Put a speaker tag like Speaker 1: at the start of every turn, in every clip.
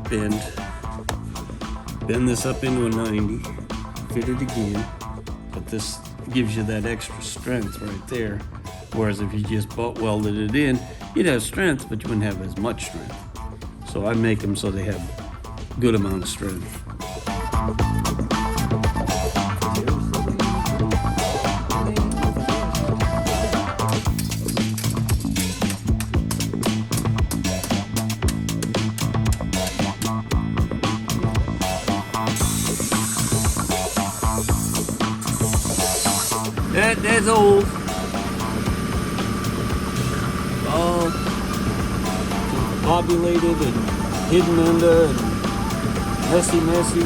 Speaker 1: bend this up into a 90, fit it again, but this gives you that extra strength right there. Whereas if you just butt welded it in, you'd have strength, but you wouldn't have as much strength. So I make them so they have good amount of strength. That's old. All populated and hidden under and messy.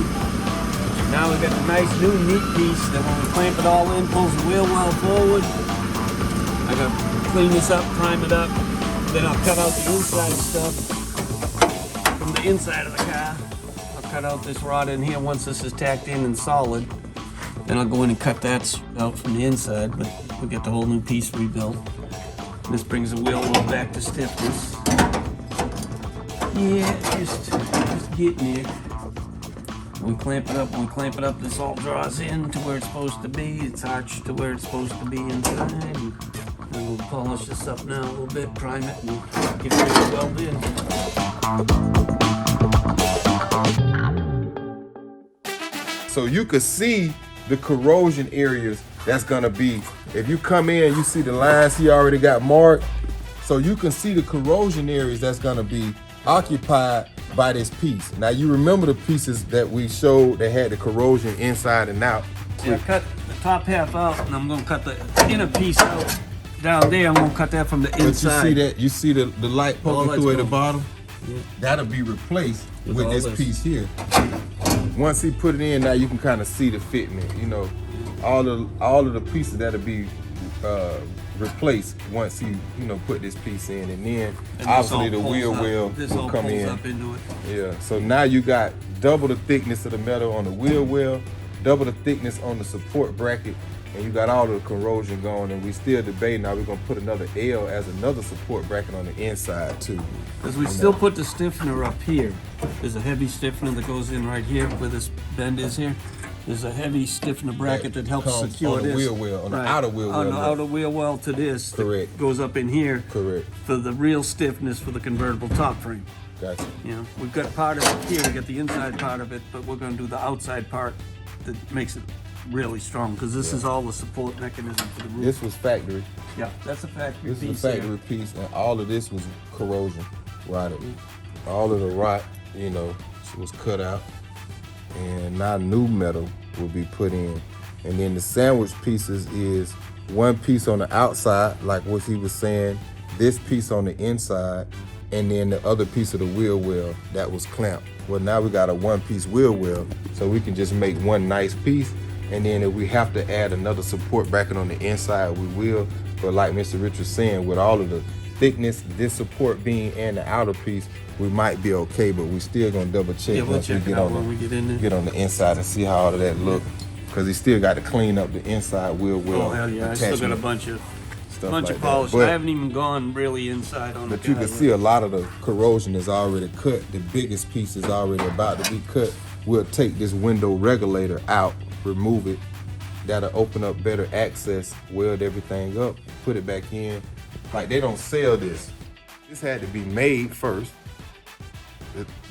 Speaker 1: Now we got a nice new neat piece that when we clamp it all in, pulls the wheel well forward. I gotta clean this up, prime it up, then I'll cut out the inside stuff from the inside of the car. I'll cut out this rod in here once this is tacked in and solid. Then I'll go in and cut that out from the inside, but we'll get the whole new piece rebuilt. This brings the wheel well back to stiffness. Yeah, just getting it. When we clamp it up, this all draws in to where it's supposed to be. It's arched to where it's supposed to be inside. And we'll polish this up now a little bit, prime it, and get it ready to weld in.
Speaker 2: So you could see the corrosion areas that's gonna be, if you come in, you see the lines he already got marked. So you can see the corrosion areas that's gonna be occupied by this piece. Now you remember the pieces that we showed that had the corrosion inside and out.
Speaker 1: Yeah, cut the top half out, and I'm gonna cut the inner piece out down there. I'm gonna cut that from the inside.
Speaker 2: But you see that? You see the light poking through at the bottom?
Speaker 1: Yeah.
Speaker 2: That'll be replaced with this piece here. Once he put it in, now you can kind of see the fitment. You know, all of the pieces that'll be replaced once he, put this piece in, and then obviously the wheel well will come in.
Speaker 1: Up into it.
Speaker 2: Yeah. So now you got double the thickness of the metal on the wheel well, double the thickness on the support bracket, and you got all of the corrosion going. And we still debating, are we gonna put another L as another support bracket on the inside too?
Speaker 1: Because we still put the stiffener up here. There's a heavy stiffener that goes in right here where this bend is here. There's a heavy stiffener bracket that helps secure
Speaker 2: on the
Speaker 1: this.
Speaker 2: wheel well, on the outer wheel well.
Speaker 1: On the outer wheel well to this.
Speaker 2: Correct.
Speaker 1: That goes up in here.
Speaker 2: Correct.
Speaker 1: For the real stiffness for the convertible top frame.
Speaker 2: Gotcha.
Speaker 1: We've got part of it here. We got the inside part of it, but we're going to do the outside part that makes it really strong, because this is all the support mechanism for the roof.
Speaker 2: This was factory.
Speaker 1: Yeah, that's a factory piece.
Speaker 2: This is a factory piece, and all of this was corrosion rotted. All of the rot, was cut out, and now new metal will be put in. And then the sandwich pieces is one piece on the outside, like what he was saying, this piece on the inside, and then the other piece of the wheel well that was clamped. Well, now we got a one-piece wheel well, so we can just make one nice piece. And then if we have to add another support bracket on the inside, we will. But like Mr. Rich was saying, with all of the thickness, this support beam and the outer piece, we might be okay, but we still gonna double check once we get on the inside and see how all of that look. Because he still got to clean up the inside wheel well.
Speaker 1: Oh hell yeah, I still got a bunch of polish.
Speaker 2: But
Speaker 1: I haven't even gone really inside on it.
Speaker 2: But you can see a lot of the corrosion is already cut. The biggest piece is already about to be cut. We'll take this window regulator out, remove it. That'll open up better access, weld everything up, put it back in. Like, they don't sell this. This had to be made first.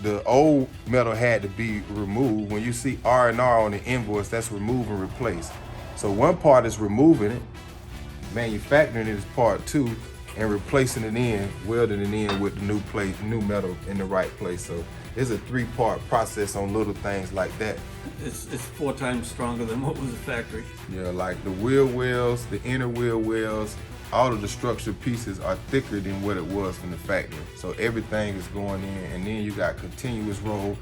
Speaker 2: The old metal had to be removed. When you see R&R on the invoice, that's remove and replace. So one part is removing it, manufacturing it is part two, and replacing it in, welding it in with the new metal in the right place. So it's a three-part process on little things like that.
Speaker 1: It's 4 times stronger than what was the factory.
Speaker 2: Yeah, like the wheel wells, the inner wheel wells, all of the structured pieces are thicker than what it was from the factory. So everything is going in, and then you got continuous wells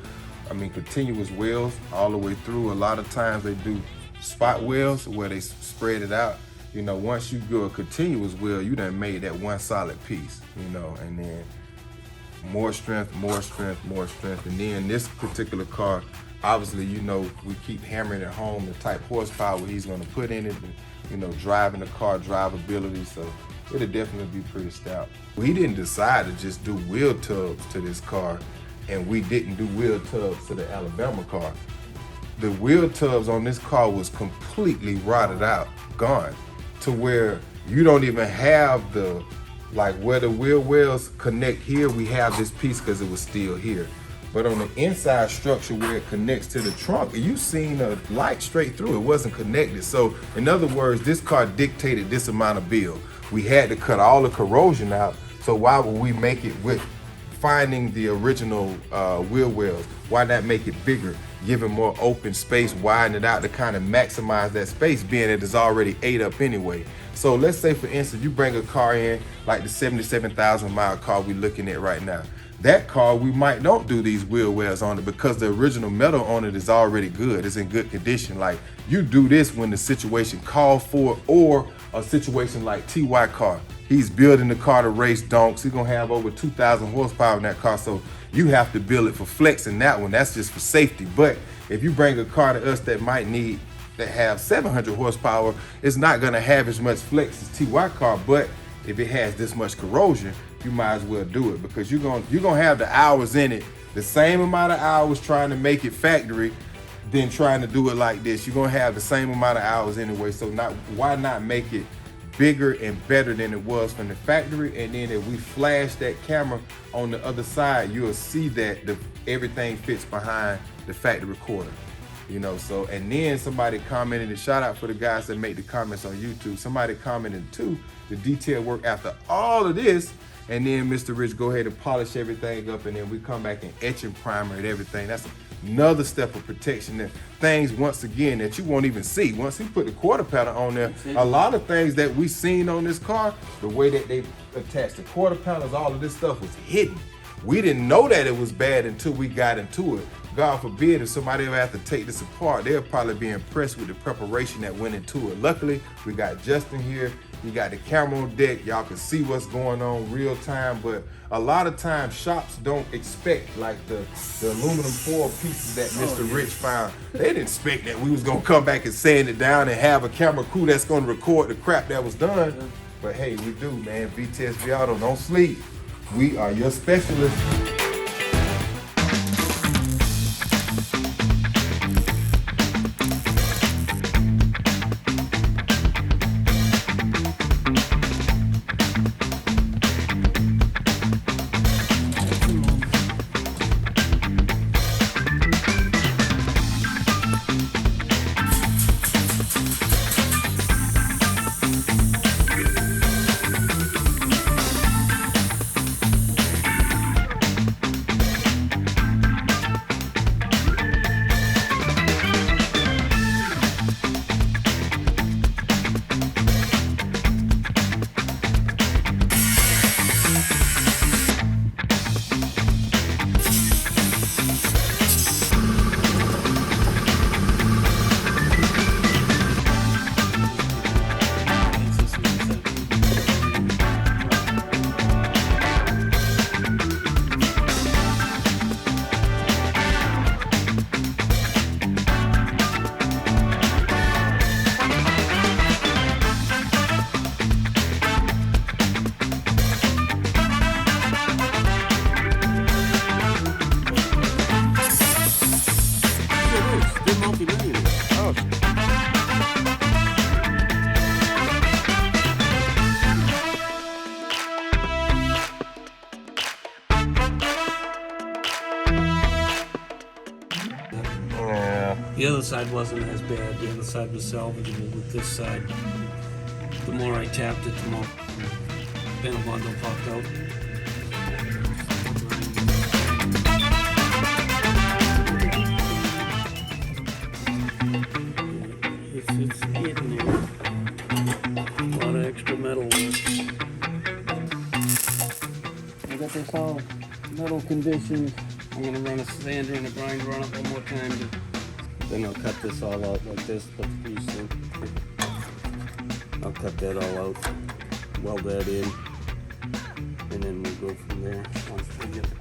Speaker 2: all the way through. A lot of times they do spot wells where they spread it out. Once you go a continuous well, you done made that one solid piece, and then more strength, more strength, more strength. And then this particular car, obviously, we keep hammering it home, the type horsepower he's gonna put in it, and, driving the car, drivability, so it'll definitely be pretty stout. He didn't decide to just do wheel tubs to this car and we didn't do wheel tubs to the Alabama car. The wheel tubs on this car was completely rotted out, gone, to where you don't even have the, like where the wheel wells connect here, we have this piece because it was still here. But on the inside structure where it connects to the trunk, you seen a light straight through, it wasn't connected. So in other words, this car dictated this amount of build. We had to cut all the corrosion out, so why would we make it with finding the original wheel wells? Why not make it bigger, give it more open space, widen it out to kind of maximize that space, being that it's already ate up anyway. So let's say, for instance, you bring a car in, like the 77,000 mile car we're looking at right now. That car, we might don't do these wheel wells on it because the original metal on it is already good. It's in good condition. Like, you do this when the situation calls for it, or a situation like TY car. He's building the car to race donks. He's gonna have over 2,000 horsepower in that car. So you have to build it for flex in that one. That's just for safety. But if you bring a car to us that might need, that have 700 horsepower, it's not gonna have as much flex as TY car, but if it has this much corrosion, you might as well do it, because you're gonna have the hours in it, the same amount of hours trying to make it factory than trying to do it like this. You're gonna have the same amount of hours anyway, so why not make it bigger and better than it was from the factory? And then if we flash that camera on the other side, you'll see that everything fits behind the factory quarter. You know, so, and then somebody commented, and shout out for the guys that make the comments on YouTube. Somebody commented too, the detail work after all of this, and then Mr. Rich go ahead and polish everything up, and then we come back and etch and primer and everything. That's another step of protection, and things, once again, that you won't even see. Once he put the quarter panel on there, a lot of things that we seen on this car, the way that they attached the quarter panels, all of this stuff was hidden. We didn't know that it was bad until we got into it. God forbid if somebody ever have to take this apart, they'll probably be impressed with the preparation that went into it. Luckily, we got Justin here. We got the camera on deck. Y'all can see what's going on real time. But a lot of times shops don't expect, like the aluminum foil pieces that Mr. Rich found. They didn't expect that we was gonna come back and sand it down and have a camera crew that's gonna record the crap that was done. But hey, we do, man. VTSV Auto, don't sleep. We are your specialists.
Speaker 1: The other side wasn't as bad. The other side was salvageable, but this side, the more I tapped it, the more panel bundle popped out. It's hidden there. A lot of extra metal work. I got this all metal conditioned. I'm gonna run a sander and a grinder on it one more time. Then I'll cut this all out like this, put the piece in. I'll cut that all out, weld that in, and then we'll go from there once we get the